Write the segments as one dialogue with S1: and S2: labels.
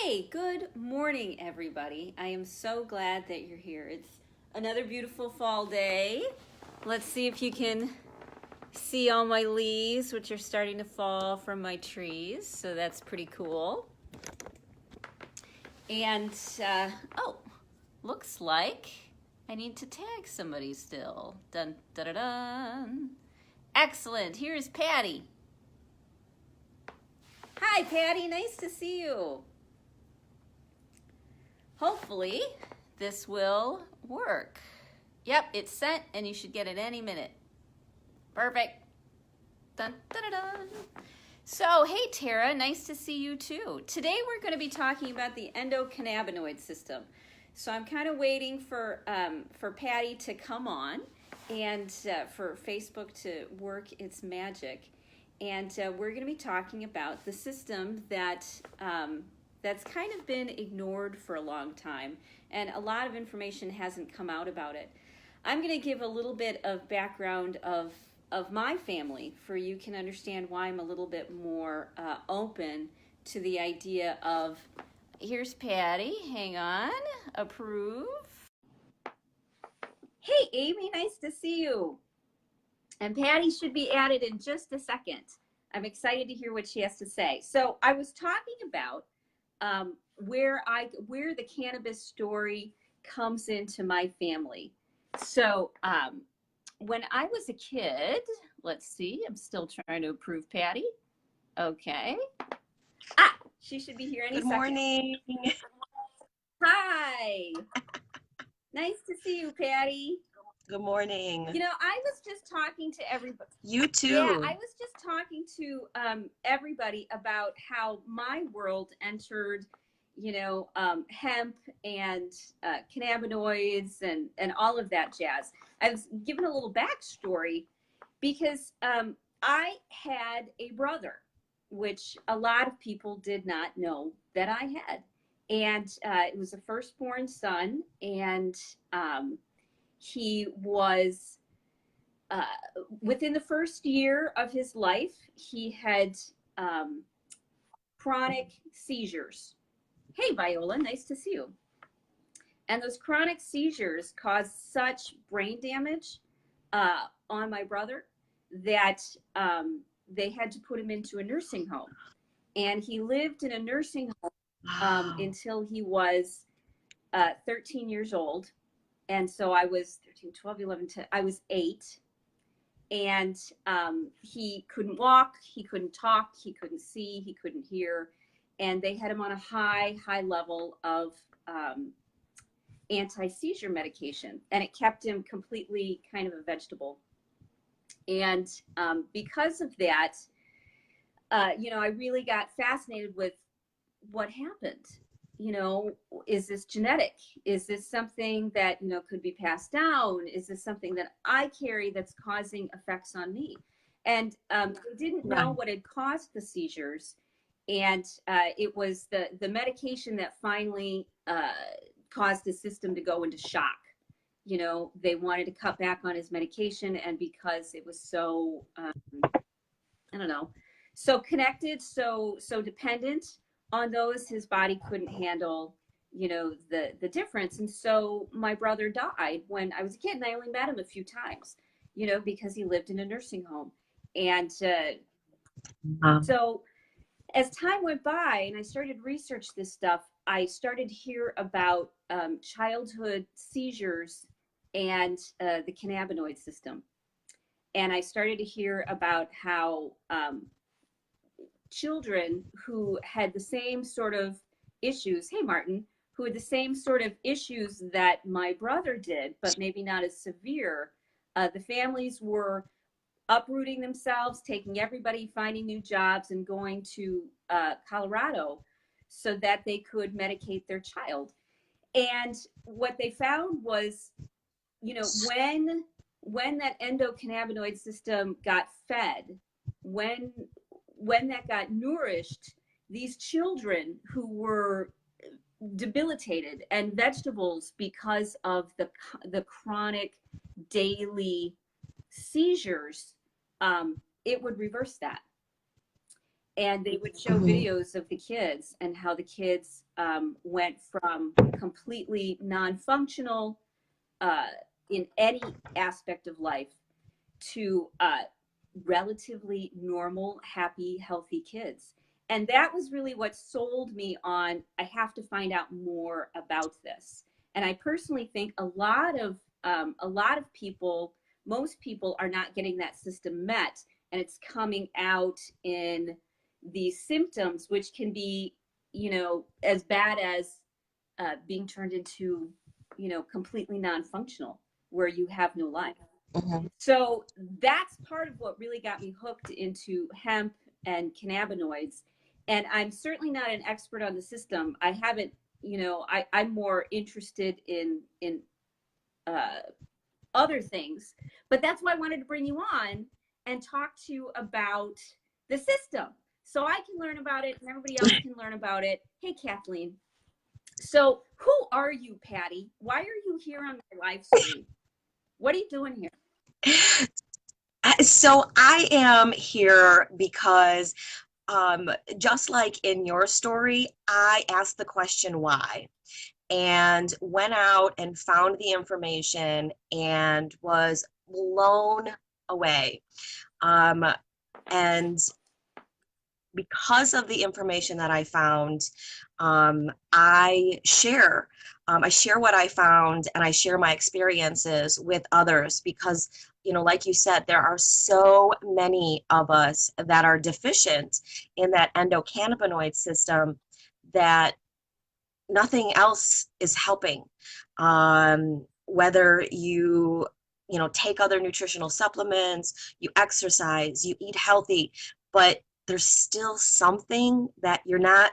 S1: Hey, good morning, everybody. I am so glad that you're here. It's another beautiful fall day. Let's see if you can see all my leaves, which are starting to fall from my trees. So that's pretty cool. And, oh, looks like I need to tag somebody still. Dun, dun, dun, dun. Excellent. Here's Patty. Hi, Patty. Nice to see you. Hopefully, this will work. Yep, it's sent, and you should get it any minute. Perfect. Dun, dun, dun, dun. So, hey, Tara, nice to see you too. Today, we're going to be talking about the endocannabinoid system. So, I'm kind of waiting for Patty to come on and for Facebook to work its magic. And we're going to be talking about the system that that's kind of been ignored for a long time, and a lot of information hasn't come out about it. I'm going to give a little bit of background of my family for you can understand why I'm a little bit more open to the idea of, here's Patty, hang on, approve. Hey, Amy, nice to see you. And Patty should be added in just a second. I'm excited to hear what she has to say. So I was talking about where the cannabis story comes into my family. So when I was a kid, let's see, I'm still trying to approve Patty. Okay. She should be here any second.
S2: Good morning.
S1: Hi. Nice to see you, Patty.
S2: Good morning.
S1: You know, I was just talking to everybody.
S2: You too.
S1: Yeah, I was just talking to everybody about how my world entered, hemp and cannabinoids and all of that jazz. I was given a little backstory because I had a brother, which a lot of people did not know that I had. And it was a firstborn son, and he was, within the first year of his life, he had chronic seizures. Hey, Viola, nice to see you. And those chronic seizures caused such brain damage on my brother that they had to put him into a nursing home. And he lived in a nursing home until he was 13 years old. And so I was 13, 12, 11, 10, I was 8. And he couldn't walk, he couldn't talk, he couldn't see, he couldn't hear. And they had him on a high level of anti-seizure medication. And it kept him completely kind of a vegetable. And because of that, I really got fascinated with what happened. Is this genetic? Is this something that, could be passed down? Is this something that I carry that's causing effects on me? And they didn't know what had caused the seizures. And it was the medication that finally caused the system to go into shock. They wanted to cut back on his medication, and because it was so, so connected, so dependent on those, his body couldn't handle, the difference. And so my brother died when I was a kid, and I only met him a few times, because he lived in a nursing home. And so as time went by and I started to research this stuff, I started to hear about childhood seizures and the cannabinoid system. And I started to hear about how children who had the same sort of issues, hey Martin, who had the same sort of issues that my brother did, but maybe not as severe, the families were uprooting themselves, taking everybody, finding new jobs, and going to Colorado so that they could medicate their child. And what they found was, when that endocannabinoid system got fed, when that got nourished, these children who were debilitated and vegetables because of the chronic daily seizures, it would reverse that.
S2: and they would show
S3: Hmm.
S2: videos of the kids and how the kids went from completely non-functional uh, in any aspect of life to relatively normal, happy, healthy kids. And that was really what sold me on I have to find out more about this. And I personally think a lot of people, most people are not getting that system met, and it's coming out in these symptoms, which can be, as bad as being turned into, completely non-functional, where you have no life.
S3: Hmm.
S2: So that's part of what really got me hooked into hemp and cannabinoids. And I'm certainly not an expert on the system. I haven't, I'm more interested in uh, other things. But that's why I wanted to bring you on and talk to you about the system, so I can learn about it and everybody else can learn about it. Hey, Kathleen. So, who are you, Patty? Why are you here on my live stream? What are you doing here?
S3: So I am here because, um, just like in your story, I asked the question why and went out and found the information and was blown away. Um, and because of the information that I found, I share what I found and I share my experiences with others because, like you said, there are so many of us that are deficient in that endocannabinoid system that nothing else is helping. Whether you take other nutritional supplements, you exercise, you eat healthy, but there's still something that you're not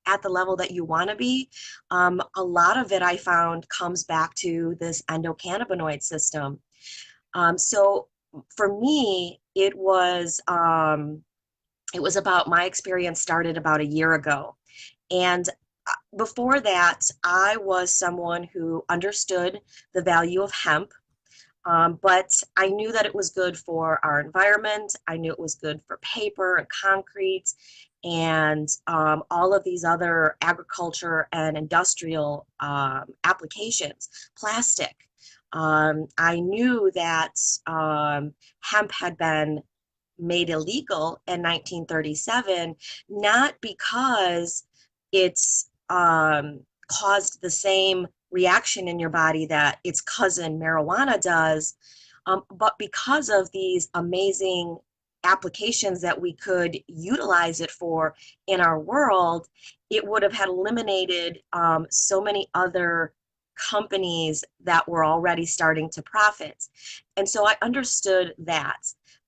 S3: at the level that you want to be. A lot of it I found comes back to this endocannabinoid system. So for me, it was about my experience started about a year ago. And before that, I was someone who understood the value of hemp, but I knew that it was good for our environment. I knew it was good for paper and concrete and all of these other agriculture and industrial applications, plastic. I knew that hemp had been made illegal in 1937, not because it's caused the same reaction in your body that its cousin marijuana does, but because of these amazing applications that we could utilize it for in our world, it would have had eliminated so many other companies that were already starting to profit. And so I understood that.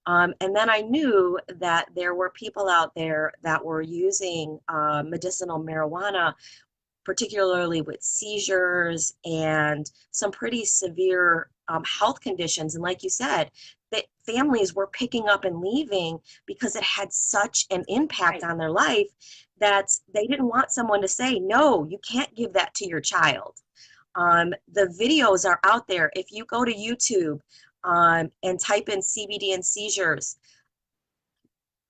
S3: And then I knew that there were people out there that were using medicinal marijuana, particularly with seizures and some pretty severe health conditions. And like you said, that families were picking up and leaving because it had such an impact
S2: Right.
S3: on their life that they didn't want someone to say, no, you can't give that to your child. The videos are out there. If you go to YouTube and type in CBD and seizures,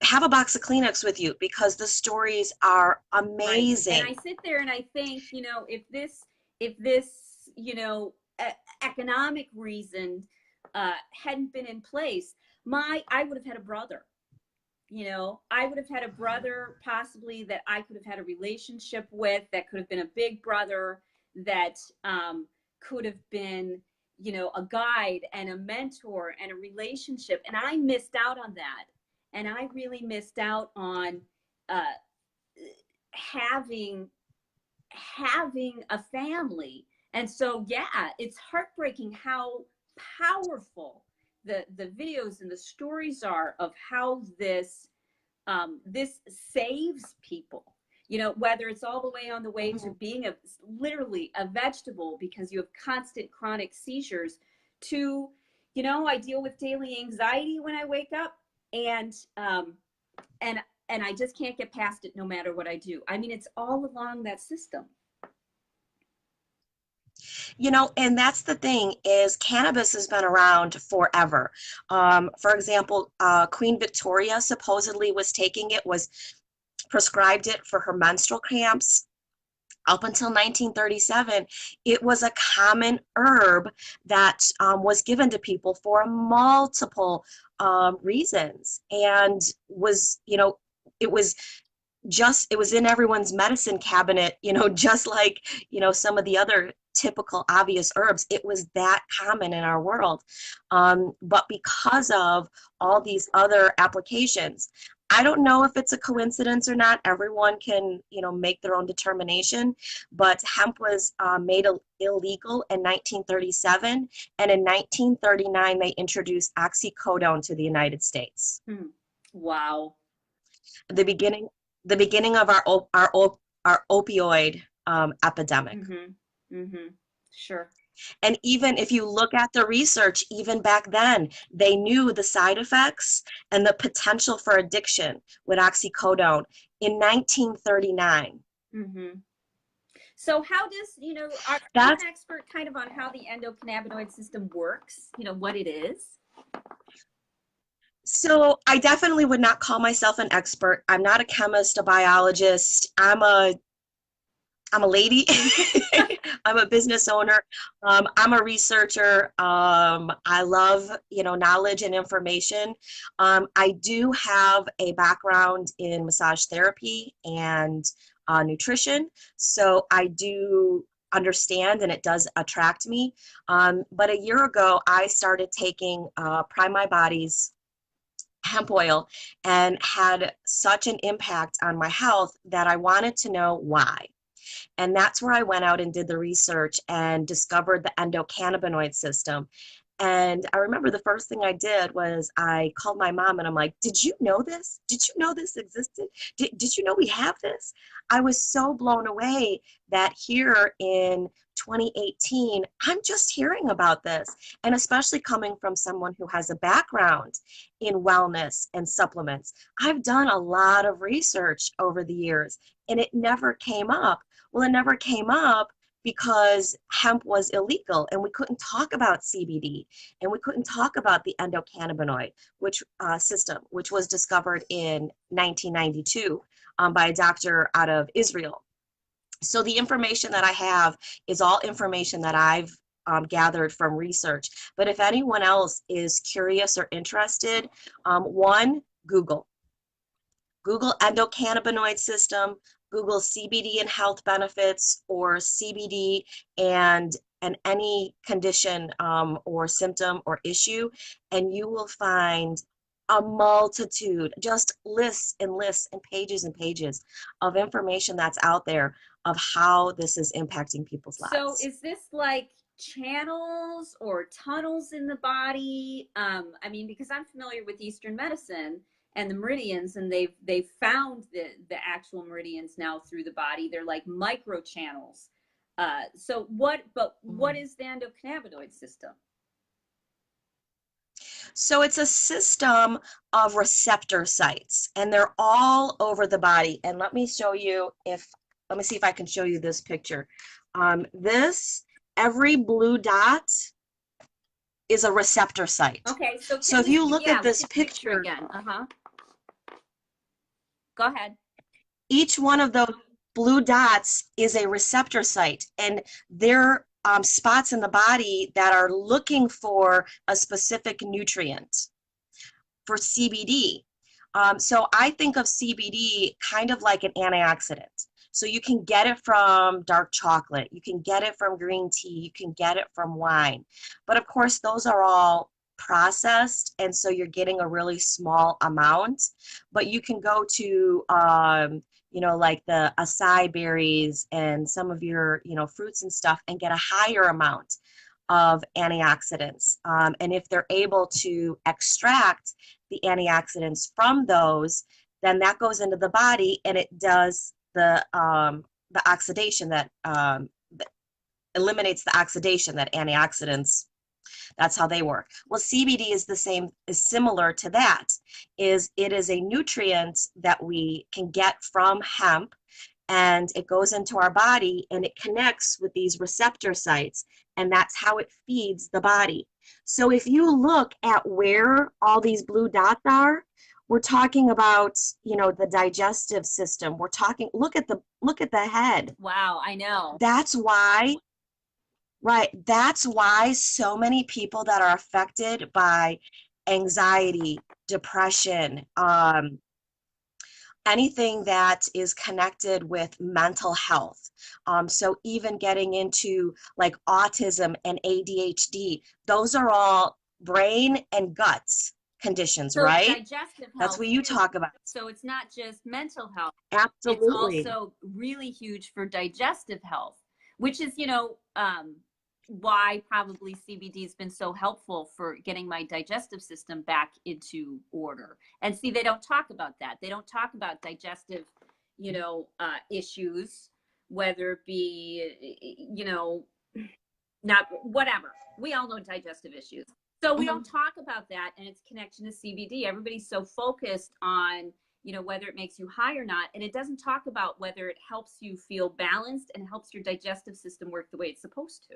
S3: have a box of Kleenex with you because the stories are
S2: Right. And
S3: amazing.
S2: I sit there and I think, if this, economic reason hadn't been in place, I would have had a brother. I would have had a brother possibly that I could have had a relationship with, that could have been a big brother, that could have been, a guide and a mentor and a relationship. And I missed out on that. And I really missed out on uh, having a family. And so, yeah, it's heartbreaking how powerful the videos and the stories are of how this saves people. Whether it's all the way on the way to
S3: Mhm.
S2: being literally a vegetable because you have constant chronic seizures, to, I deal with daily anxiety when I wake up, and and and I just can't get past it no matter what I do. I mean, it's all along that system.
S3: And that's the thing is cannabis has been around forever. For example, Queen Victoria supposedly was taking it was prescribed it for her menstrual cramps. Up until 1937, it was a common herb that was given to people for multiple reasons, and was, it was it was in everyone's medicine cabinet, just like, some of the other typical obvious herbs. It was that common in our world. But because of all these other applications, I don't know if it's a coincidence or not. Everyone can, make their own determination. But hemp was made illegal in 1937, and in 1939 they introduced oxycodone to the United States.
S2: Wow.
S3: The beginning, the beginning of our opioid epidemic.
S2: Sure.
S3: And even if you look at the research, even back then, they knew the side effects and the potential for addiction with oxycodone in 1939.
S2: So how does, are you an expert kind of on how the endocannabinoid system works, what it is?
S3: So I definitely would not call myself an expert. I'm not a chemist, a biologist. I'm a lady. I'm a business owner. I'm a researcher. I love, knowledge and information. I do have a background in massage therapy and nutrition, so I do understand, and it does attract me. But a year ago, I started taking Prime My Body's hemp oil, and had such an impact on my health that I wanted to know why. And that's where I went out and did the research and discovered the endocannabinoid system. And I remember the first thing I did was I called my mom and I'm like, did you know this? Did you know this existed? Did you know we have this? I was so blown away that here in 2018, I'm just hearing about this. And especially coming from someone who has a background in wellness and supplements. I've done a lot of research over the years and it never came up. Well, it never came up because hemp was illegal and we couldn't talk about CBD and we couldn't talk about the endocannabinoid system, which was discovered in 1992 by a doctor out of Israel. So the information that I have is all information that I've gathered from research. But if anyone else is curious or interested, one, Google endocannabinoid system, Google CBD and health benefits, or CBD and any condition or symptom or issue, and you will find a multitude, just lists and lists and pages of information that's out there of how this is impacting people's lives.
S2: So is this like channels or tunnels in the body? I mean, because I'm familiar with Eastern medicine and the meridians, and they've found the actual meridians now through the body. They're like micro channels. So what is the endocannabinoid system?
S3: So it's a system of receptor sites, and they're all over the body. And let me see if I can show you this picture. Every blue dot is a receptor site.
S2: Okay,
S3: so if you look at this picture
S2: again, go ahead.
S3: Each one of those blue dots is a receptor site, and they're spots in the body that are looking for a specific nutrient for CBD. So I think of CBD kind of like an antioxidant. So you can get it from dark chocolate, you can get it from green tea, you can get it from wine. But of course, those are all processed, and so you're getting a really small amount. But you can go to like the acai berries and some of your fruits and stuff and get a higher amount of antioxidants. And if they're able to extract the antioxidants from those, then that goes into the body and it does the oxidation that eliminates the oxidation that antioxidants. That's how they work. Well, CBD is similar to that. It is a nutrient that we can get from hemp, and it goes into our body and it connects with these receptor sites, and that's how it feeds the body. So if you look at where all these blue dots are, We're talking about, the digestive system. We're talking, look at the head.
S2: Wow, I know.
S3: That's why, right, that's why so many people that are affected by anxiety, depression, anything that is connected with mental health. So even getting into like autism and ADHD, those are all brain and guts conditions,
S2: So
S3: right?
S2: digestive
S3: That's
S2: health
S3: what you
S2: too.
S3: talk about.
S2: So it's not just mental health. It's
S3: Absolutely.
S2: also really huge for digestive health, which is, why probably CBD has been so helpful for getting my digestive system back into order. And see, they don't talk about that. They don't talk about digestive, issues, whether it be, not whatever. We all know digestive issues. So we don't talk about that and its connection to CBD. Everybody's so focused on, whether it makes you high or not. And it doesn't talk about whether it helps you feel balanced and helps your digestive system work the way it's supposed to.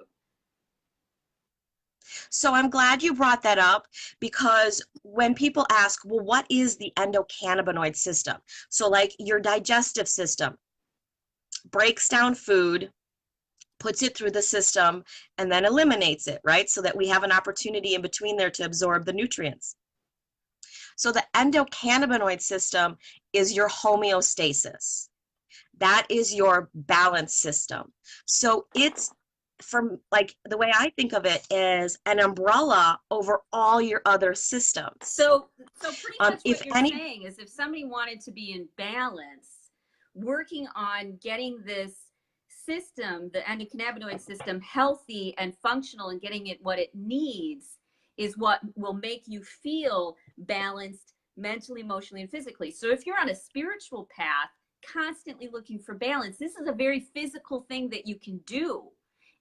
S3: So I'm glad you brought that up, because when people ask, well, what is the endocannabinoid system? So like your digestive system breaks down food, puts it through the system, and then eliminates it, right? So that we have an opportunity in between there to absorb the nutrients. So the endocannabinoid system is your homeostasis. That is your balance system. So it's, from like, the way I think of it is an umbrella over all your other systems.
S2: So pretty much
S3: If
S2: what you're
S3: any,
S2: saying is, if somebody wanted to be in balance, working on getting this system, the endocannabinoid system, healthy and functional and getting it what it needs, is what will make you feel balanced mentally, emotionally, and physically. So if you're on a spiritual path, constantly looking for balance, this is a very physical thing that you can do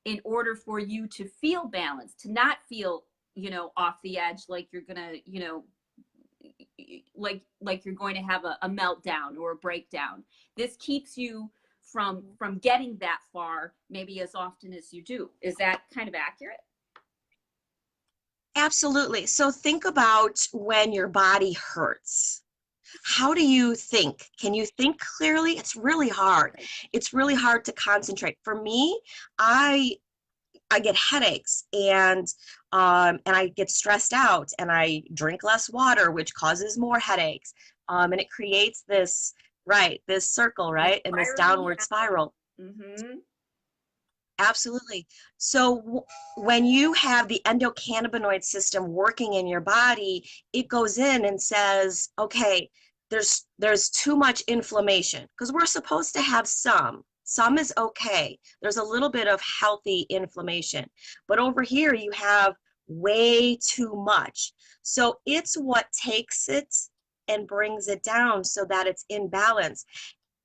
S2: in order for you to feel balanced, to not feel, off the edge, like you're gonna, like you're going to have a meltdown or a breakdown. This keeps you from getting that far, maybe as often as you do. Is that kind of accurate?
S3: absolutely. So think about when your body hurts. How do you think? Can you think clearly? It's really hard. It's really hard to concentrate. For me, I get headaches, and I get stressed out, and I drink less water, which causes more headaches. And it creates this, right, this circle, right, and this downward spiral.
S2: Mm-hmm.
S3: Absolutely. So when you have the endocannabinoid system working in your body, it goes in and says, okay, there's too much inflammation, because we're supposed to have some. Some is okay. There's a little bit of healthy inflammation. But over here you have way too much. So it's what takes it and brings it down so that it's in balance.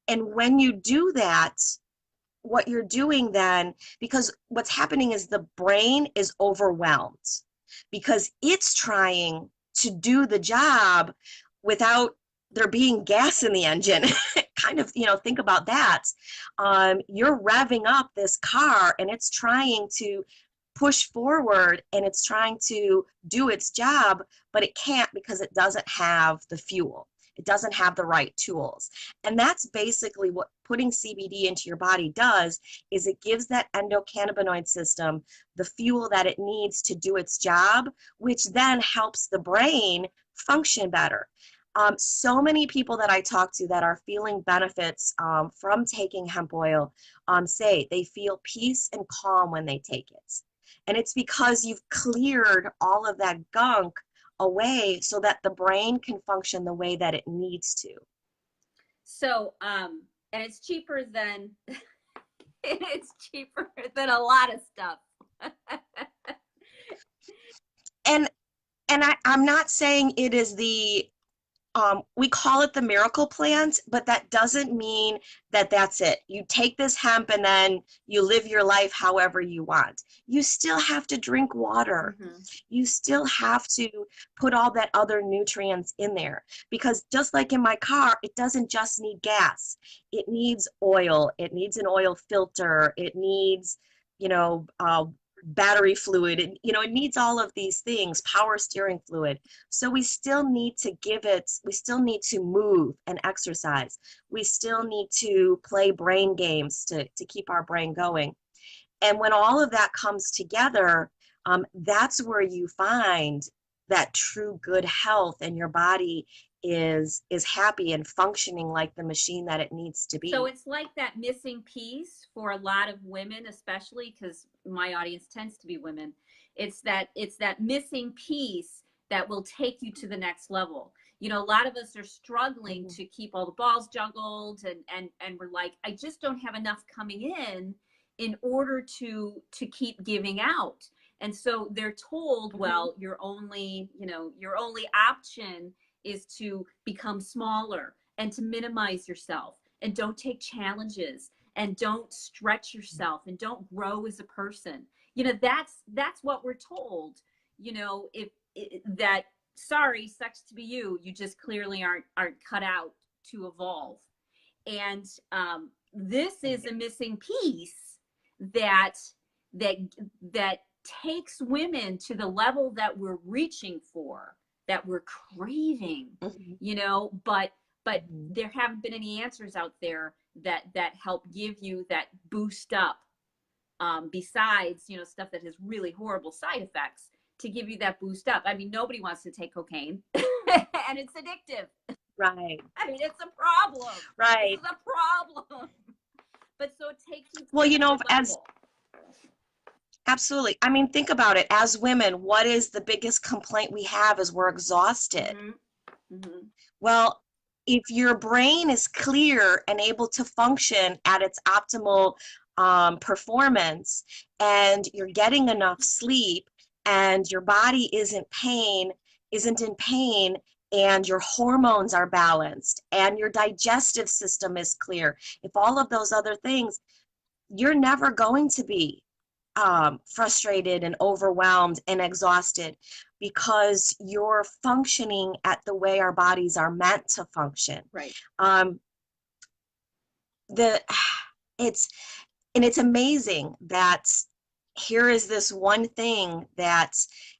S3: And when you do that, what you're doing then, because what's happening is the brain is overwhelmed because it's trying to do the job without there being gas in the engine. Kind of, think about that. You're revving up this car and it's trying to push forward and it's trying to do its job, but it can't because it doesn't have the fuel. It doesn't have the right tools. And that's basically what putting CBD into your body does, is it gives that endocannabinoid system the fuel that it needs to do its job, which then helps the brain function better. So many people that I talk to that are feeling benefits from taking hemp oil say they feel peace and calm when they take it. And it's because you've cleared all of that gunk away so that the brain can function the way that it needs to.
S2: So, and it's cheaper than it's cheaper than a lot of stuff.
S3: And I'm not saying it is the we call it the miracle plant, but that doesn't mean that that's it. You take this hemp and then you live your life however you want. You still have to drink water.
S2: Mm-hmm.
S3: You still have to put all that other nutrients in there, because just like in my car, it doesn't just need gas. It needs oil. It needs an oil filter. It needs, battery fluid, and it needs all of these things, power steering fluid. So we still need to we still need to move and exercise. We still need to play brain games to keep our brain going. And when all of that comes together, that's where you find that true good health, and your body is happy and functioning like the machine that it needs to be.
S2: So it's like that missing piece for a lot of women, especially because my audience tends to be women. It's that missing piece that will take you to the next level. A lot of us are struggling to keep all the balls juggled, and we're like, I just don't have enough coming in order to keep giving out. And so they're told, well, your only option is to become smaller and to minimize yourself, and don't take challenges, and don't stretch yourself, and don't grow as a person. That's what we're told. That, sorry, sucks to be you. You just clearly aren't cut out to evolve. And this is a missing piece that takes women to the level that we're reaching for, that we're craving, but there haven't been any answers out there that help give you that boost up, besides stuff that has really horrible side effects, to give you that boost up. I mean, nobody wants to take cocaine and it's addictive.
S3: Right.
S2: I mean, it's a problem.
S3: Right.
S2: It's a problem. But so it takes you to
S3: well,
S2: level.
S3: Absolutely. I mean, think about it. As women, what is the biggest complaint we have? Is we're exhausted. Well, if your brain is clear and able to function at its optimal performance, and you're getting enough sleep, and your body isn't in pain, and your hormones are balanced, and your digestive system is clear, if all of those other things, you're never going to be frustrated and overwhelmed and exhausted, because you're functioning at the way our bodies are meant to function.
S2: Right.
S3: It's amazing that here is this one thing that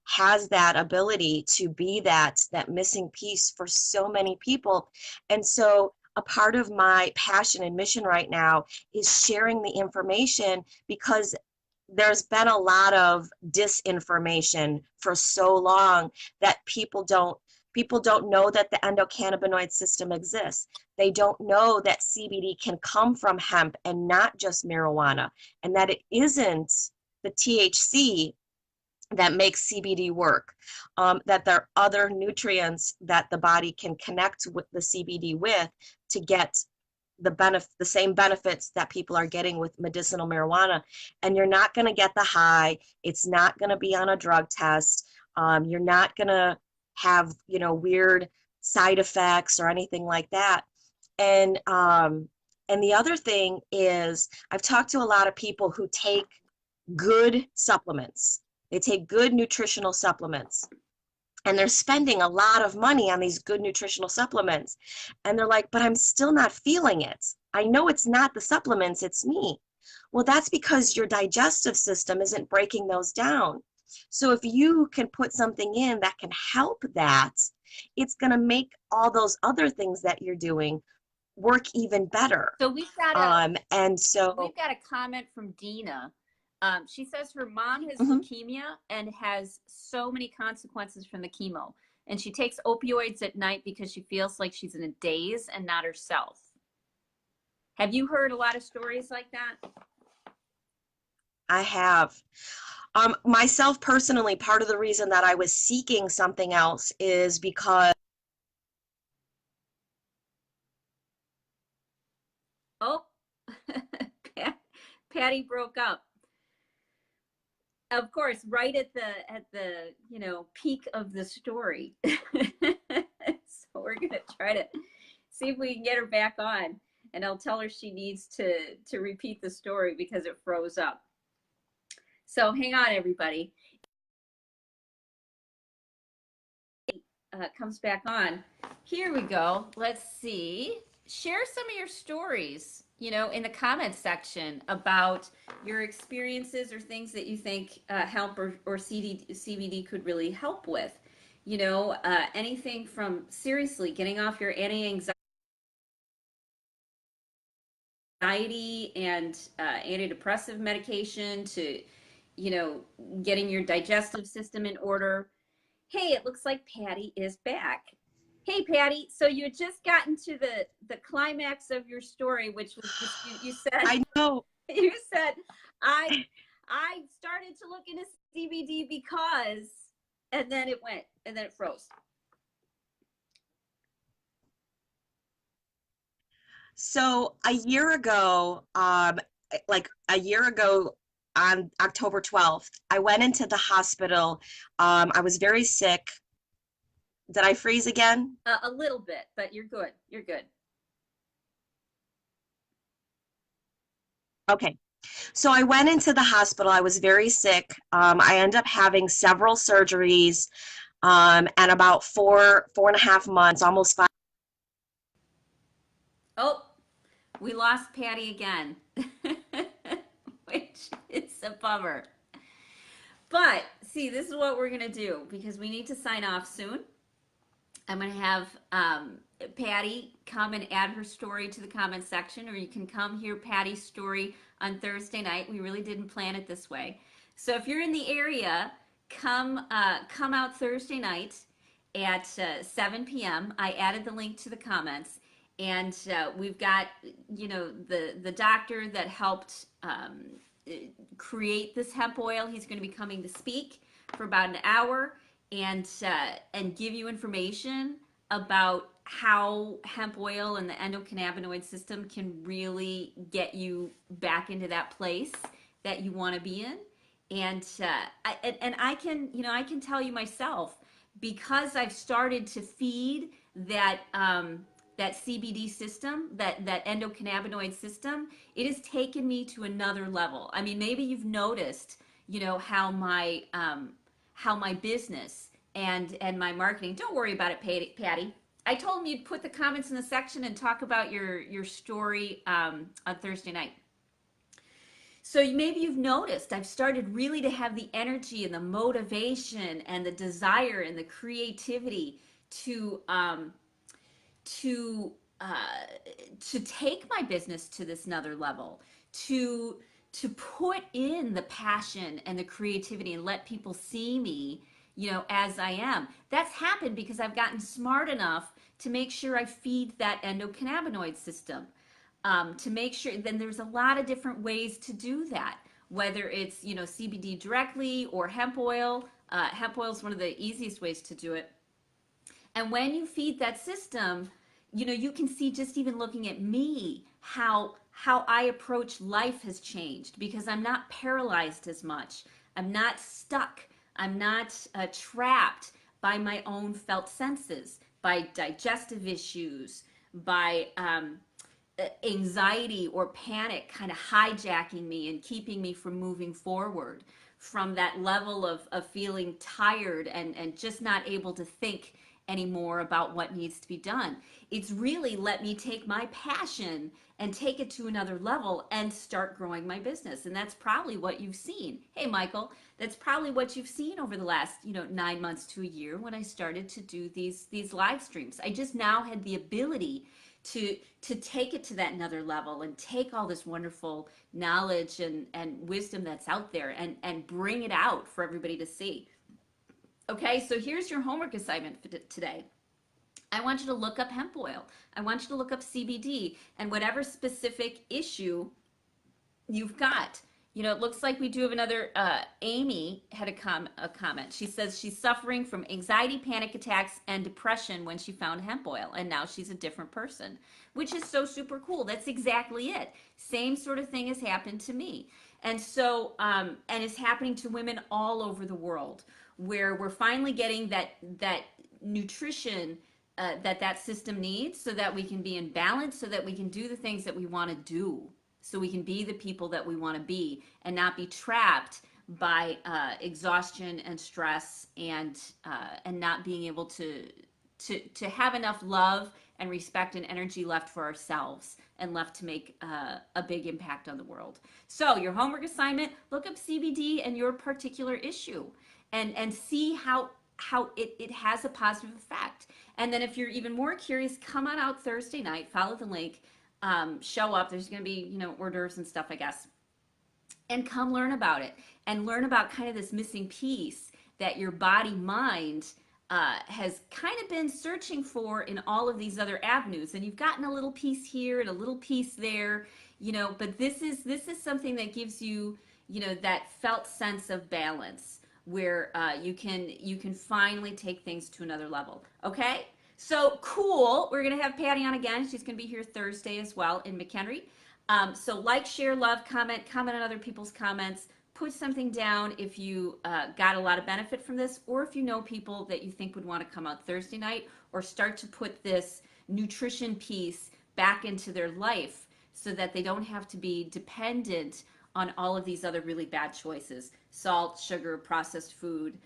S3: has that ability to be that missing piece for so many people. And so a part of my passion and mission right now is sharing the information, because there's been a lot of disinformation for so long that people don't know that the endocannabinoid system exists. They don't know that CBD can come from hemp and not just marijuana, and that it isn't the THC that makes CBD work, that there are other nutrients that the body can connect with the CBD with to get the same benefits that people are getting with medicinal marijuana. And you're not going to get the high. It's not going to be on a drug test. You're not going to have weird side effects or anything like that. And the other thing is, I've talked to a lot of people who take good supplements. They take good nutritional supplements, and they're spending a lot of money on these good nutritional supplements. And they're like, but I'm still not feeling it. I know it's not the supplements, it's me. Well, that's because your digestive system isn't breaking those down. So if you can put something in that can help that, it's going to make all those other things that you're doing work even better.
S2: So we've got a comment from Dina. She says her mom has leukemia and has so many consequences from the chemo. And she takes opioids at night because she feels like she's in a daze and not herself. Have you heard a lot of stories like that?
S3: I have. Myself personally, part of the reason that I was seeking something else is because...
S2: Oh, Patty broke up. Of course, right at the peak of the story. So we're gonna try to see if we can get her back on, and I'll tell her she needs to repeat the story because it froze up. So hang on, everybody. Comes back on. Here we go. Let's see. Share some of your stories.
S1: in the comments section about your experiences or things that you think hemp or CBD could really help with. Anything from seriously getting off your anti-anxiety and antidepressive medication to, getting your digestive system in order. Hey, it looks like Patty is back. Hey, Patty. So you had just gotten to the climax of your story, which was just you said
S3: I know.
S1: you said I I started to look into CBD because, and then it froze.
S3: So a year ago, like a year ago on October 12th, I went into the hospital. I was very sick. Did I freeze again?
S1: A little bit, but you're good. You're good.
S3: Okay. So I went into the hospital. I was very sick. I ended up having several surgeries, and about 4.5 months, almost 5.
S1: Oh, we lost Patty again, which is a bummer. But see, this is what we're gonna do because we need to sign off soon. I'm going to have Patty come and add her story to the comment section, or you can come hear Patty's story on Thursday night. We really didn't plan it this way. So if you're in the area, come out Thursday night at 7 p.m. I added the link to the comments, and we've got the doctor that helped create this hemp oil. He's going to be coming to speak for about an hour and give you information about how hemp oil and the endocannabinoid system can really get you back into that place that you want to be in. And I can tell you myself, because I've started to feed that CBD system, that endocannabinoid system, it has taken me to another level. I mean, maybe you've noticed, how my business and my marketing. Don't worry about it, Patty. I told him you'd put the comments in the section and talk about your story on Thursday night. So maybe you've noticed I've started really to have the energy and the motivation and the desire and the creativity to to uh, to take my business to this another level, to put in the passion and the creativity and let people see me, as I am. That's happened because I've gotten smart enough to make sure I feed that endocannabinoid system. To make sure, then there's a lot of different ways to do that, whether it's CBD directly or hemp oil. Hemp oil is one of the easiest ways to do it. And when you feed that system, you can see, just even looking at me, how I approach life has changed because I'm not paralyzed as much. I'm not stuck. I'm not trapped by my own felt senses, by digestive issues, by anxiety or panic kind of hijacking me and keeping me from moving forward, from that level of feeling tired and just not able to think anymore about what needs to be done. It's really let me take my passion and take it to another level and start growing my business. And that's probably what you've seen. Hey, Michael, that's probably what you've seen over the last, 9 months to a year when I started to do these live streams. I just now had the ability to take it to that another level and take all this wonderful knowledge and wisdom that's out there and bring it out for everybody to see. Okay, so here's your homework assignment for today. I want you to look up hemp oil. I want you to look up CBD and whatever specific issue you've got. It looks like we do have another. Amy had a comment. She says she's suffering from anxiety, panic attacks, and depression when she found hemp oil, and now she's a different person, which is so super cool. That's exactly it. Same sort of thing has happened to me, and so and it's happening to women all over the world, where we're finally getting that nutrition that system needs, so that we can be in balance, so that we can do the things that we want to do, so we can be the people that we want to be and not be trapped by exhaustion and stress and not being able to have enough love and respect and energy left for ourselves and left to make a big impact on the world. So your homework assignment, look up CBD and your particular issue and see how it has a positive effect. And then if you're even more curious, come on out Thursday night, follow the link, show up. There's going to be, hors d'oeuvres and stuff, I guess. And come learn about it and learn about kind of this missing piece that your body mind has kind of been searching for in all of these other avenues. And you've gotten a little piece here and a little piece there, but this is something that gives you, that felt sense of balance where you can finally take things to another level. Okay? So cool. We're going to have Patty on again. She's going to be here Thursday as well in McHenry. So like, share, love, comment on other people's comments. Put something down if you got a lot of benefit from this, or if you know people that you think would want to come out Thursday night or start to put this nutrition piece back into their life so that they don't have to be dependent on all of these other really bad choices: salt, sugar, processed food,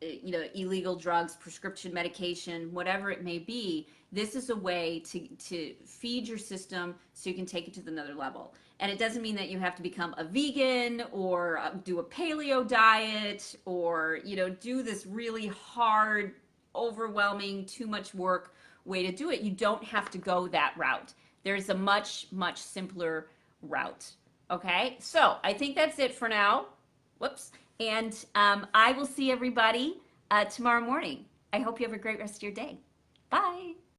S1: illegal drugs, prescription medication, whatever it may be. This is a way to feed your system so you can take it to another level. And it doesn't mean that you have to become a vegan or do a paleo diet or, do this really hard, overwhelming, too much work way to do it. You don't have to go that route. There's a much, much simpler route. Okay, so I think that's it for now. Whoops. And I will see everybody tomorrow morning. I hope you have a great rest of your day. Bye.